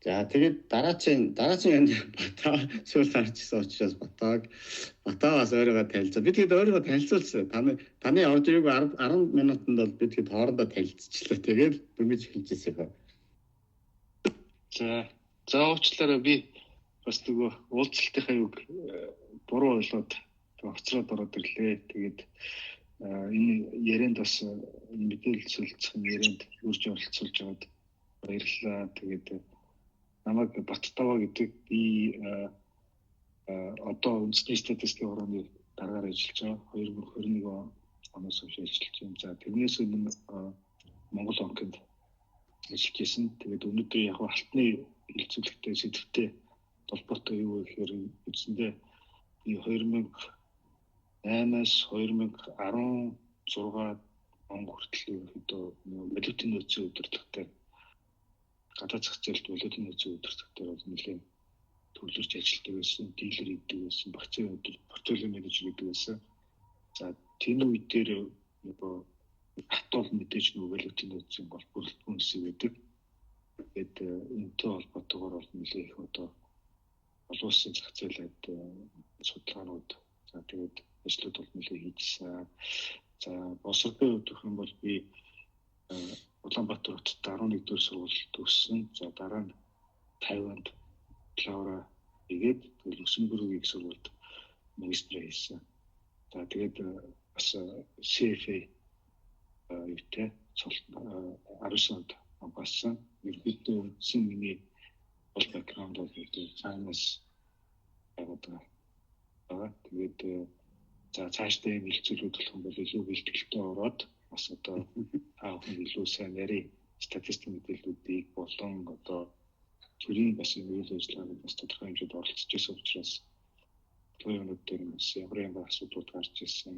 За тэгээд дараачийн Батаа сүүл харчихсан учраас Батаагаас өөрийгөө танилцаа. Бид тэгээд өөрийгөө танилцуулсан. Таны орж ирээгүй 10 минутанд бол бид тэгээд хоорондоо танилцчихлаа. Тэгээд дүгэж эхэлж ирсэн. За уучлаарай би бас нөгөө уулзалтынхаа юг буруу ойлоод огцроод ороод ирлээ. Тэгээд энэ ярианд бас мэдээлэл солилцох ярианд үрж оролцуулж байгаад баярлалаа. Тэгээд намайг Баттава гэдэг би одоо үндэсний статистикийн хорооны дараагаар ажиллаж байгаа. 2021 оноос хойш ажиллаж байна. За тэрнээс өмнө Монгол банкнд ажиллаж байсан. Тэгээд өнөөдөр яг алтны хилцүүлэгтэй сэдвтэй толботой юу гэхээр үндсэндээ би 2008-аас 2016 он хүртэл ерөнхийдөө валютын нөөцийн удирдлагатай гадаад зах зээлд валютын нөөцийн удирдлагатай бол нэлээд төвлөрч ажилладаг байсан, дилер хийдэг байсан, багцын портфолио менежер хийдэг байсан. За тийм үед дээр нөгөө хатуул мэдээж нөгөө валютын нөөцийн гол бүрэлдэхүүн хэсэг байдаг. Тэгээд энэтэй холбоотойгоор бол нэлээд их одоо олон улсын зах зээлд судалгаанууд за тэгээд ажлууд бол нэлээд хийжсэн. За босролын хувьд гэх юм бол би Улаанбаатар хотод 11 дугаар сургууль төгссөн. За дараа нь Тайванд бакалавра хийгээд Люксембургийн их сургуульд магистр хийсэн. За тэгээд бас CFA юутай 19 онд амгаасан. Ерөнхийдөө үндсэн миний бол бэкграунд бол finance байгаа. Тэгээд за цаашдаа юм хилцүүлүүд болох юм бол илүү бэлтгэлтэй ороод бас одоо аавхан илүү сайн нарийн статистик мэдээллүүдийг болон одоо төрийн бас үйл ажиллагаанд бас тодорхой хэмжээнд оролцож байсан учраас түүнүүд дээр бас ямар асуудлууд гарч ирсэн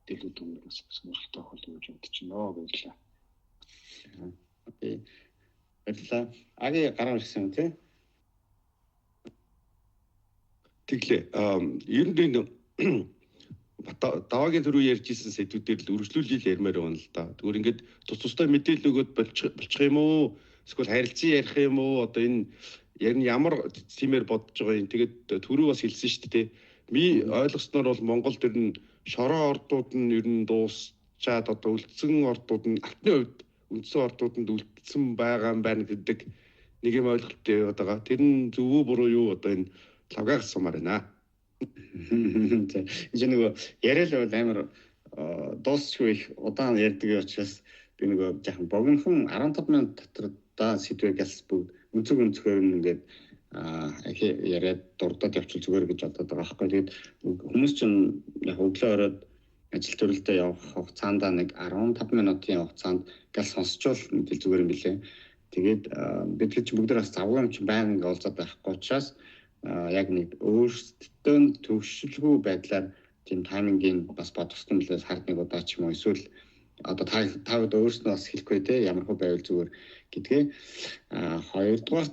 дэлгүүд бас сонирхолтой хол гэж бодож байна байлаа. Окей. Баярлалаа. Аги гараа ирсэн үү? Тэглээ. Ер нь даваагийн түрүү ярьжсэн сэдвүүдээр л үргэлжлүүлэл ярмаар байна л да. Тэгвэр ингээд тустай мэдээлэл өгөөд болчих юм уу? Эсвэл харилцан ярих юм уу? Одоо энэ яг нь ямар тиймэр бодож байгаа юм. Тэгээд түрүү бас хэлсэн шүү дээ. Ми ойлгосноор бол Монгол төр нь шороо ордууд нь ер нь дуусчаад одоо үлдсэн ордууд нь алтны хувьд үндсэн ордууданд үлдсэн байгаа юм байна гэдэг нэг юм ойлголттой яваад байгаа. Тэр нь зөв үү буруу юу одоо энэ лавгаас сумаар байна. За нөгөө яриад бол амар дуусчихгүй их удаан ярьдаг учраас би нөгөө жоохон богинохон 15 минут дотор да сэдвээс бүгд өнцөөр ингээд яриад дурдаад явчих зүгээр гэж бодоод байгаа байхгүй. Тэгээд хүмүүс чинь яг өглөө ороод ажил төрөлдөө явах хугацаанд нэг 15 минутын хугацаанд гал сонсчвол мэдээ зүгээр юм билээ. Тэгээд бид чинь бүгд бас завгүй юм чинь байнга ингээд уулзаад байхгүй учраас яг нэг өөрсдөө төвшөлгүй байдлаар тийм таймингийн бас бодсон мөлөөс хард нэг удаа ч юм уу эсвэл одоо тавд өөрснөө бас хэлэхгүй те ямар хөө байвал зүгээр гэдгээ хоёрдугаар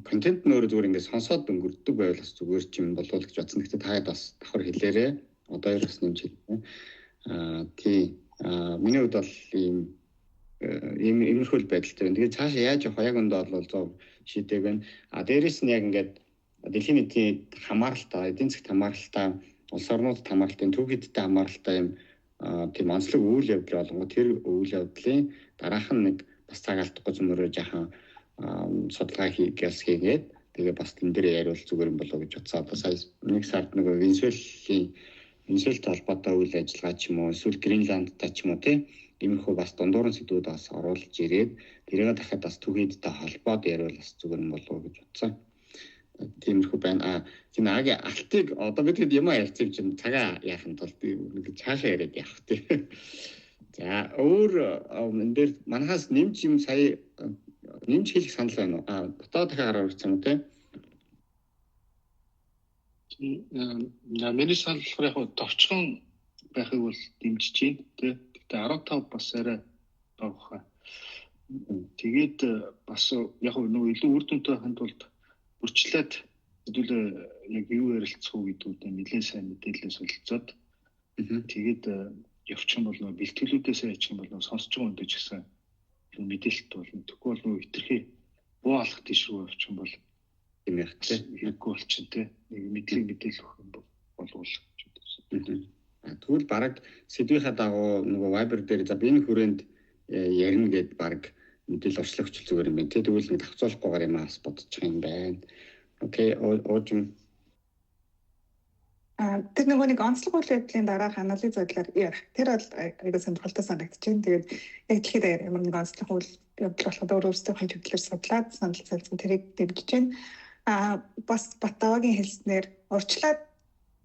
контент нөр зүгээр ингээд сонсоод өнгөрдөг байвал бас зүгээр ч юм болов гэж бодсон. Гэхдээ таад бас давхар хэлээрээ одоо ер бас нэмж хэлээ. Тийм миний хувьд бол иймэрхүү байдалтай байна. Тэгээд цаашаа яаж явах яг өндөө бол зов шийдэг байна. Дээрээс нь яг ингээд дэлхийн нийтийн хамааралтай, эдийн засгт хамааралтай, улс орнуудад хамааралтай, түүхийдтэй хамааралтай юм тийм онцлог үйл явдал болгоо тэр үйл явдлын дараах нь нэг бас цаг алдахгүй зөмөрөө жаахан судалгаа хийгээд тэгээ бас тэн дээр яриул зүгээр юм болоо гэж бодсоо. Одоо сая нэг сард нөгөө Венесуэлтэй холбоотой үйл ажиллагаа ч юм уу эсвэл Гренландтай ч юм уу тийм иймэрхүү бас дундуурын сэдвүүд бас оруулж ирээд тэргээ дахиад бас түүхийдтэй холбоод яриул бас зүгээр юм болоо гэж бодсоо. Тиймэрхүү байна. Тийм аги алтыг одоо бид хэд юм ярьчих чинь цагаа яахын тулд нэг цаашаа яриад явах тийм. За өөр энэ дээр манахаас нэмж юм сая нэмж хэлэх санал байна уу? Дотоод дахиад гараа ирсэн юм тийм. Миний санал яг товчхон байхыг бол дэмжиж байна тийм. Гэтэ 15 бас арай бага. Тэгээд бас яг нөгөө илүү үр дүнтэй ханд тулд үрчлээд хэдүүлээ яг юу ярилцах уу гэдгүүдэд нэлээд сайн мэдээлэл солилцоод тэгээд явчих юм бол нөгөө бэлтгэлүүдээс яачих юм бол нөгөө сонсч байгаа юм дэж гэсэн мэдээлэлт болно. Тэгэхгүй бол нөгөө хитрхи буу алах тийш рүү явчих юм бол тийм яг тийм хэрэггүй болчих тийм нэг мэдээлэл өгөх юм болвол тэгвэл баг сэдвийнхаа дагуу нөгөө Viber дээр за би энэ хүрээнд ярина гэд баг мэдээлэл орчлогч зүгээр юм байна. Тэгвэл нэг давцуулахгүйгээр юм аас бодож байгаа юм байна. Окей, уужим. Тэр нөгөө нэг онцлог үйл явдлын дараах анализ бодлоор тэр бол айгүй сонирхолтой санагдчихэв. Тэгээд яг дэлхийд ямар нэг онцлог үйл явдал болохоор өөрөөсөө хань хөдлөөр судлаад санал залсан тэрийг дэмжиж байна. Бас Батавагийн хэлснээр урьдчилаад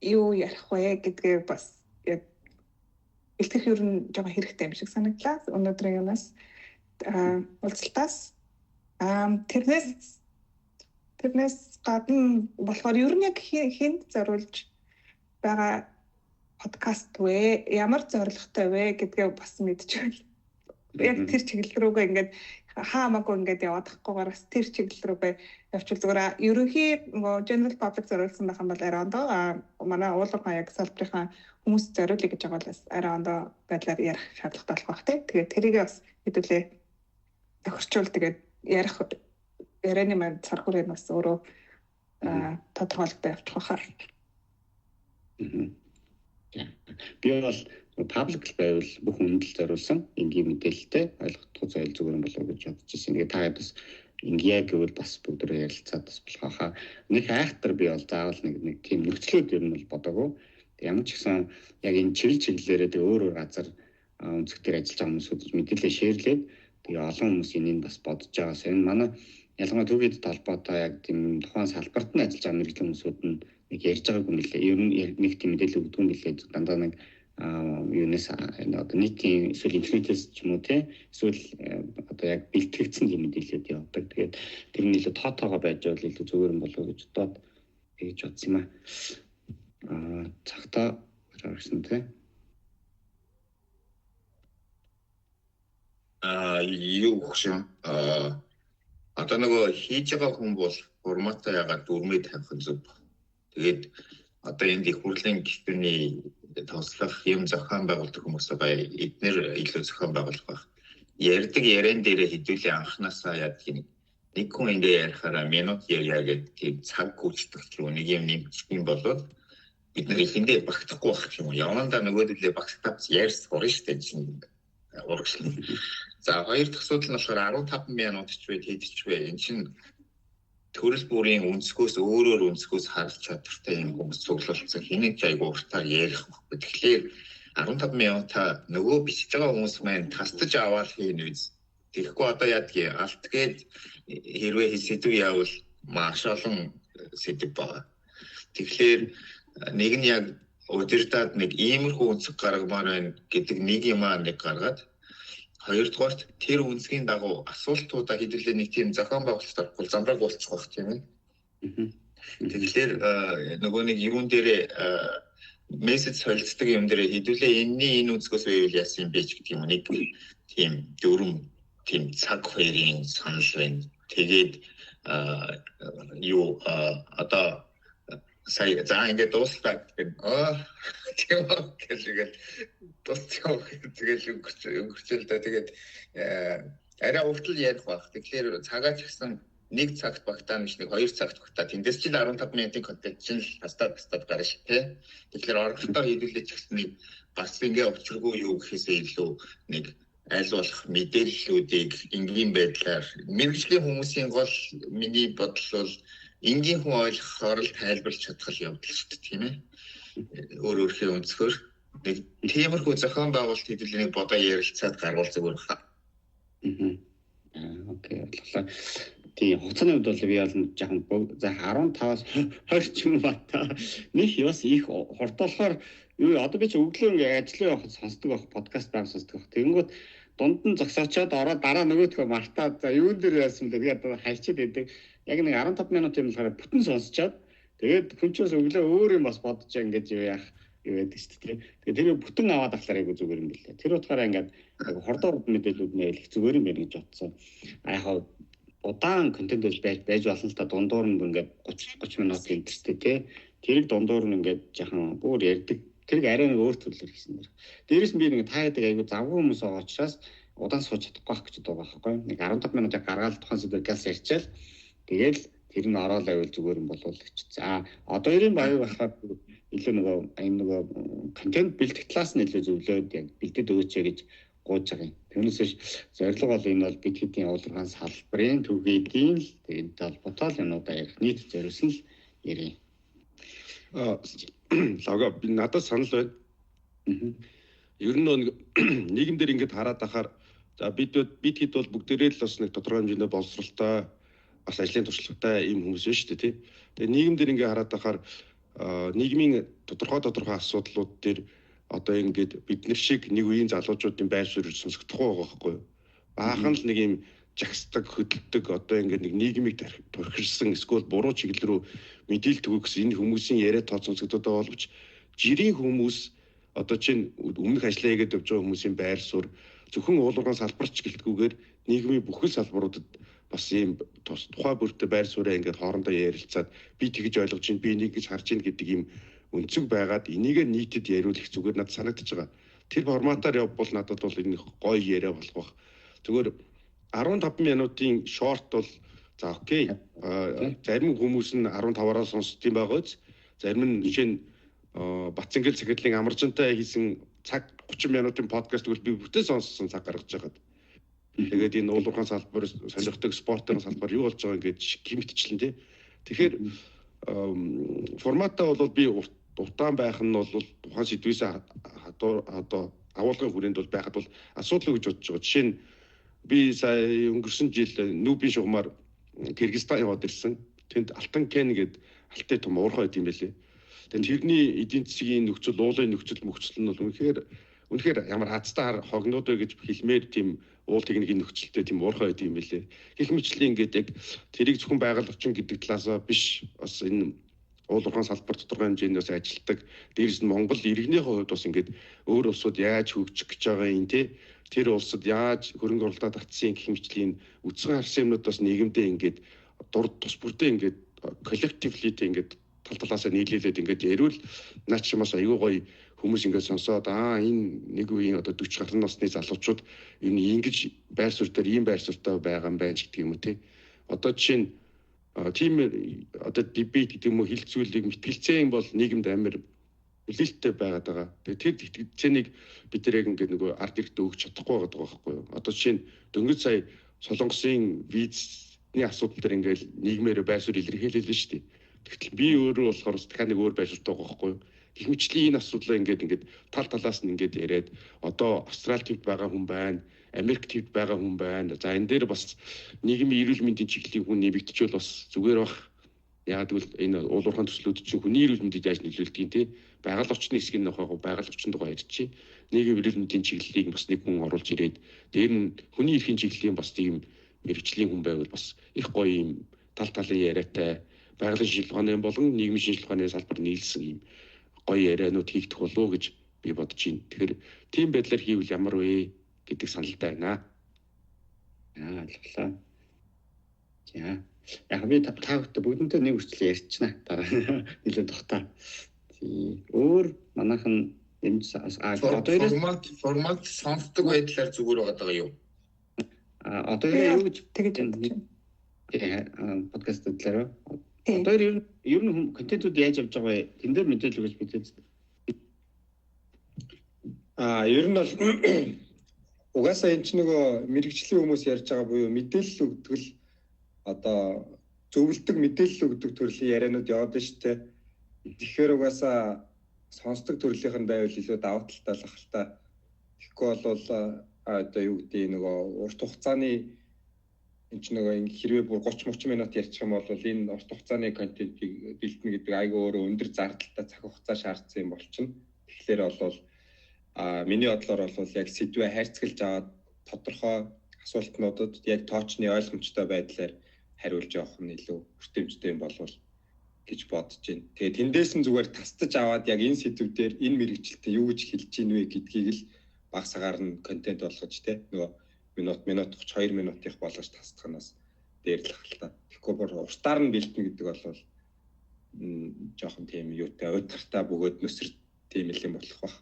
юу ярих вэ гэдгээ бас яг илтгэх юу н жоохон хэрэгтэй юм шиг санагдлаа. Өнөөдрийн юмас уулзалтаас тэрнээс гадна болохоор ер нь яг хинд зориулж байгаа подкаст вэ? Ямар зорилготой вэ гэдгээ бас мэдчихвэл яг тэр чиглэл рүүгээ ингээд хаамаагүй ингээд яваад тахгүйгаараас тэр чиглэл рүүгээ явчихвал зүгээр ерөнхий нөгөө general public зориулсан байх юм бол арай ондоо манай уулга яг салбарынхаа хүмүүс зориулъя гэж байгаа бол бас арай ондоо байдлаар ярих шаардлагатай болох бах тий. Тэгээд тэрийг бас хэдүүлээ тохирчвал тэгээд ярих ярианы манд цархуурын бас өөрөө тодорхойлогдож явчих واخар. Би бол паблик байвал бүх хүндэл зориулсан энгийн мэдээлэлтэй ойлгохгүй зойл зүгээр юм болов уу гэж бодож ирсэн. Тэгээ та бас ингээ гэвэл бас бүгдөө ярилцаад бас болох хаа. Нэг айхтар би бол заавал нэг тийм нөхцлүүд ер нь бол бодоагүй. Ямар ч гэсэн яг энэ чиглэлээрээ тэгээ өөр газар өнцгтэр ажиллаж байгаа хүмүүсүүд мэдээлэл шеэрлээд тэгээ олон хүмүүс энийг бас бодож байгаа. Энэ манай ялангуяа төвөд талбайтай яг тийм тухайн салбарт нь ажиллаж байгаа мэргэжлийн хүмүүсүүд нь нэг ярьж байгааг юм билээ. Ер нь нэг тийм мэдээлэл өгдөг юм билээ. Дандаа нэг юунаас одоо нийтийн эсвэл интернетээс ч юм уу те эсвэл одоо яг бэлтгэгдсэн юм мэдээлэлд явдаг. Тэгээд тэр нь илүү тоотоогоо байж байвал илүү зүгээр юм болов уу гэж бодоод тэгж бодсон юм аа. Цагтаа гарсан те. Юу гэх одоо нөгөө хийж байгаа хүн бол форматаа ягаад дүрмээ тавих нь зөв. Тэгээд одоо энд их хурлын гишүүний тослох юм зохион байгуулдаг хүмүүс байгаа. Эднэр илүү зохион байгуулах байх. Ярддаг яриан дээр хэдүүлээ анханасаа яадаг нэг хүн ингээ ярихаараа минут ярья гэдэг тийм цаг гүйцэтгэх ч нэг юм нэмчих юм болоод бид нар ихэндээ багтахгүй байх юм. Явандаа нөгөөдөлөө багтаад ярьс горно шүү дээ чинь урагшлан. За хоёр дахь асуудал нь болохоор 15 минут ч вэ хэд ч вэ энэ чинь төрөл бүрийн өнцгөөс өнцгөөс харж чадвартай юм хүмүүс цуглуулсан хэнийг ч айгу уртаар ярих байхгүй. Тэгэхээр 15 минутаа нөгөө бичиж байгаа хүмүүс маань тастаж аваад хийн үз. Тэгэхгүй одоо яадгийг алт гээд хэрвээ сэдв явал маш олон сэдв байгаа. Тэгэхээр нэг нь яг удирдаад нэг иймэрхүү өнцөг гаргамаар байна гэдэг нэг юм нэг гаргаад хоёрдугаарт тэр үнцгийн дагуу асуултуудаа хэдүүлээ нэг тийм зохион байгуулалтаар замбраг болчих واخ тийм ээ. Тэгэхээр нөгөө нэг юун дээрээ мессеж солилцдог юм дээрээ хэдүүлээ энэ үнцгөөс байвал яасан юм бэ ч гэдэг юм нэг тийм дөрөв тийм цаг хоёрын санал байна. Тэгээд юу одоо сая за ингээд дууслаа гэдэг. Тийм гэхэл дуусчихсан. Тэгээд өнгөрчл да. Тэгээд арай уртл ярих байх. Тэгэхээр цагаач гэсэн нэг цагт багтаа нэг 2 цагт багтаа. Тэндээс чинь 15 минутын контент чинь хастаад гарна шүү дээ. Тэгэхээр оролтоо хийдүүлээ ч гэсэн нэг бас ингээ учиргүй юу гэхээсээ илүү нэг аль болох мэдээллүүдийг энгийн байдлаар мэргэжлийн хүмүүсийн гол миний бодол бол энгийн хүн ойлгохоор л тайлбарлаж чадах явдал шүү дээ тийм ээ. Өөрөөхөө өнцгөр нэг тиймэрхүү зохион байгуулалт хэдүүлээ бодоо ярилцаад гаргуул зүгээр хаа. Окей, боллоо. Тийм хугацааны хувьд бол би бол жоохон за 15-аас 20 ч юм бата. Них бас их хурдуулахаар юу одоо би ч өглөө ингээ ажиллаа явахад сонсдог байх подкаст байг сонсдог байх. Тэгэнгүүт дунд нь зогсоочоод ороод дараа нөгөөдгөө мартаад за юун дээр яасан бэ тэгээд хайчаад идэг. Яг нэг 15 минут юм болохоор бүтэн сонсчоод тэгээд хүнчээс өглөө өөр юм бас бодож ингэж яах юу гэдэг шүү дээ. Тэгээд тэр бүтэн аваад авахлаар айгу зүгээр юм билээ. Тэр утгаараа ингээд хордоо мэдээлүүд нэл их зүгээр юм байна гэж бодсон. Яг удаан контент байж болно л та дундуур нь ингээд 30 минут интертэй тий. Тэрийг дундуур нь ингээд жахан бүр ярьдаг. Тэрийг арай нэг өөр төрлөөр хийсэн дэр. Дээрээс нь би нэг таадаг айгу завгүй хүмүүс байгаа учраас удаан сууж чадахгүй байх гэж байгаа байхгүй. Нэг 15 минут гаргаад тухайн сэдвээс ярьчаал. Тэгэл тэр нь ороод байвал зүгээр юм болов л гэж. За одоо ерийн баяр болохоор илүү нөгөө контент бэлтгэх талаас нь илүү зөвлөөд яг бэлдээд өгөөч гэж гуйж байгаа юм. Түүнээс зорилго бол энэ бол бид хэдийн явуулгын салбарын төвхийдийн тэгээд толботой юмудаа ярих нийт зориулсан л ярив. лого би надад санал байна. Ер нь нийгэм дээр ингэж хараад ахаар за бид хэд бол бүгдээрээ л бас нэг тодорхой хэмжээний боловсралтай бас ажлын туршлагатай ийм хүмүүс байна шүү дээ тий. Тэгээ нийгэм дээр ингэ хараад ахаар нийгмийн тодорхой асуудлууд дээр одоо ингэж бид нар шиг нэг үеийн залуучуудын байр суурь сонсогдохгүй байгаа байхгүй юу? Баахан л нэг ийм жагсдаг, хөдөлдөг одоо ингэ нэг нийгмийг турхирсан эсвэл буруу чиглэл рүү мэдээлэл төгөөс энэ хүмүүсийн яриа тооцоолцогдоод байгаа боловч жирийн хүмүүс одоо чинь өмнөх ажиллаа хийгээд явж байгаа хүмүүсийн байр суурь зөвхөн уулуурган салбарч гэлтгүүгээр нийгмийн бүхэл салбаруудад бас ийм тухай бүртээ байр сууриа ингээд хоорондоо ярилцаад би тэгж ойлгож чинь би энийг гэж харж ийн гэдэг ийм өнцөг байгаад энийг нийтэд яриул их зүгээр надад санагдаж байгаа. Тэр форматаар явбал надад бол энэ гоё яриа болох бах. Зүгээр 15 минутын шорт бол за окей. Зарим хүмүүс нь 15-аараа сонсдгийм байгааз зарим нь жишээ нь Батцангэл Цахидлын амаржинтай хийсэн цаг 30 минутын подкаст бол би бүтээ сонссон цаг гаргаж байгаад. Тэгээд энэ уулуурхайн салбар сонирхдаг спортын салбар юу болж байгаа ингээд гимтчлэн тий. Тэгэхээр форматаа бол би уртаан байх нь бол тухайн сэдвээс одоо агуулгын хүрээнд бол байхад бол асуудал гэж бодож байгаа. Жишээ нь би сая өнгөрсөн жил нүүбийн шугамар Кыргызстан яваад ирсэн. Тэнд Алтан Кен гэдэг алтай том уурхай байт юм байлээ. Тэгээд тэрний эдийн засгийн нөхцөл, уулын нөхцөл нь бол үнэхээр ямар хацтай хогноод вэ гэж хэлмээр тийм уул техникийн нөхцөлтэй тийм уурхай байт юм байлээ. Гэх мэтчлэн ингээд яг тэрийг зөвхөн байгаль орчин гэдэг талаас биш бас энэ уулуурхайн салбар тодорхой хэмжээнд бас ажилтдаг. Дээрээс нь Монгол иргэнийхээ хувьд бас ингээд өөр улсууд яаж хөгжих гэж байгаа юм те. Тэр улсад яаж хөрөнгө оруулалт татсан гэх мэтлийн үцгэн харсан юмнууд бас нийгэмдээ ингээд тус бүрдээ ингээд коллективли ингээд тал талаасаа нийлүүлээд ингээд ярил наач чамаас аюу гоё хүмүүс ингээд сонсоод энэ нэг үеийн одоо 40 гаруй насны залуучууд энэ ингэж байр суурь дээр ийм байр суурьтай байгаа юм байна гэдэг юм уу те. Одоо жишээ нь тийм одоо дебет гэдэг юм уу хилцүүлэг мэтгэлцээ юм бол нийгэмд амар хүлээлттэй байгаад байгаа. Тэгээд тэр итгэцээнийг бид нар яг ингээд нөгөө ард иргэд өгч чадахгүй байгаа байхгүй юу? Одоо жишээ нь дөнгөж сая Солонгосын визний асуудал дээр ингээд нийгмээр байр суурь илэрхийлэлээ шүү дээ. Тэгтэл би өөрөө болохоор дахиад нэг өөр байр суурьтай байгаа байхгүй юу? Гэх мэтчлийн энэ асуудлаа ингээд тал талаас нь ингээд яриад одоо Австрали төвд байгаа хүн байна, Америк төвд байгаа хүн байна. За энэ дээр бас нийгмийн эрүүл мэндийн чиглэлийн хүн нэмэгдчихвэл бас зүгээр бах. Яг тэгвэл энэ уулуурхайн төслүүд чинь хүний эрүүл мэндэд яаж нөлөөлдөг юм те. Байгаль орчны хэсгийг нөхөөгөө байгаль орчинд байгаа ярьчих. Нийгмийн эрүүл мэндийн чиглэлийг бас нэг хүн оруулж ирээд дээр нь хүний эрхийн чиглэлийн бас тийм мэрэгжлийн хүн байвал бас их гоё юм тал талын яриатай байгалийн шинжилгээний болон нийгмийн шинжилгээний салбар нийлсэн юм гоё ярианууд хийгдэх болов уу гэж би бодож байна. Тэгэхээр тийм байдлаар хийвэл ямар вэ гэдэг саналтай байна. Алглаа. За. Яг би та бүхэн бүгдэнтэй нэг үрчлээ ярьчихна. Дараа нэлээд тогтаа. Тий. Өөр манайхан формат сонсдог байдлаар зүгээр байгаа юу? Одоо юу гэж тэгэж подкаст дээр одоо ер нь контентууд яаж явж байгаа вэ? Тэн дээр мэдээлэл өгч бидээ. Ер нь бол угаасаа энэ ч нөгөө мэрэгжлийн хүмүүс ярьж байгаа буюу мэдээлэл өгдөг л одоо зөвлөдөг мэдээлэл өгдөг төрлийн ярианууд яваад байна шүү дээ. Тэгэхээр угаасаа сонсдог төрлийнх нь байвал илүү даваа талтай л ах л та. Тэгэхгүй бол одоо юу гэдэг нөгөө урт хугацааны энэ ч нөгөө хэрвээ бүр 30-30 минут ярьчих юм бол энэ урт хугацааны контентийг бэлтэнэ гэдэг айгүй өөрөө өндөр зардалтай цаг хугацаа шаардсан юм болчихно. Тэгэхээр бол миний бодлоор бол яг сэдвээ хайрцагладж аваад тодорхой асуултнуудад яг тоочны ойлгомжтой байдлаар хариулж явах нь илүү хүртээмжтэй юм болов гэж бодож байна. Тэгээ тэндээс нь зүгээр тастаж аваад яг энэ сэдвээр энэ мэрэгчлэлтэй юу гэж хэлж ийн вэ гэдгийг л багсагаар нь контент болгож те нөгөө минут 32 минутын болгож тасдахнаас дээрлэх л та. Тэгэхгүй бүр уртаар нь бэлтэн гэдэг бол жоохон тийм юутай уйдгартай бөгөөд нүсэр тийм л юм болох баг.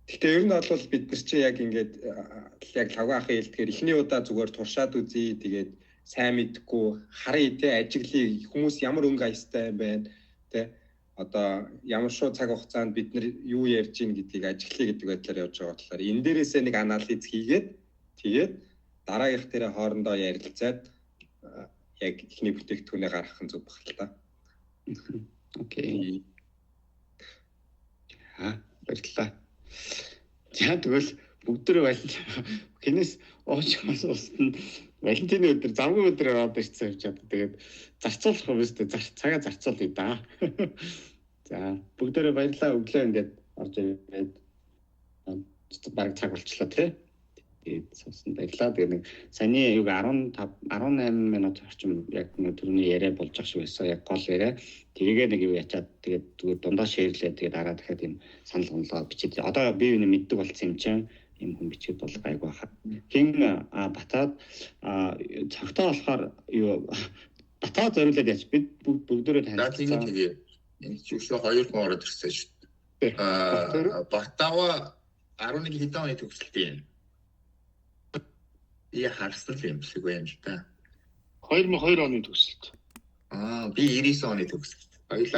Гэхдээ ер нь бол бид нар чи яг ингээд яг лавга ахын хэлдгээр эхний удаа зүгээр туршаад үзье. Тэгээд сайн мэдгүй харъя те ажиглыг хүмүүс ямар өнгө аястай юм байна те одоо ямар шууд цаг хугацаанд бид нар юу ярьж ийн гэдгийг ажиглая гэдэг байдлаар явж байгаа болохоор энэ дээрээсээ нэг анализ хийгээд тэгээд дараагийнх дээрээ хоорондоо ярилцаад яг эхний бүтээгдэхүүнээ гаргах нь зөв баг л та. Окей. Баярлалаа. За тэгвэл бүгдөө хинээс оочмаас устна Валентины өдөр завгүй өдөр ороод ирсэн гэж боддог. Тэгээд зарцуулах юм өстэй цагаа зарцуулъя да. За бүгдөө баярлалаа өглөө ингээд орж ирээд баг цаг болчлоо тий. Тэгээд сонсон баярлалаа. Тэгээд нэг саяны юг 15 18 минут орчим яг нэг төрний яриа болж ах шиг байсан. Яг гол яриа. Тэрийгээ нэг юу ячаад тэгээд зүгээр дундаа шеэрлээ. Тэгээд дараа дахиад юм санал гомлоо бичиж. Одоо би юу мэддэг болсон юм чинь юм хүн бичгээд бол гайгүй хаа. Хин батаад цагтаа болохоор юу батаа зориулаад яач бид бүгдөө танилцсан. Тэгээ энэ ч өшөө 2 хүн ороод ирсэн шүү дээ. Батава 11 хэдэн оны төгсөлтийн. Я харсан юм шиг байна л да. 2002 оны төгсөлт. Би 99 оны төгсөлт. Баярлалаа.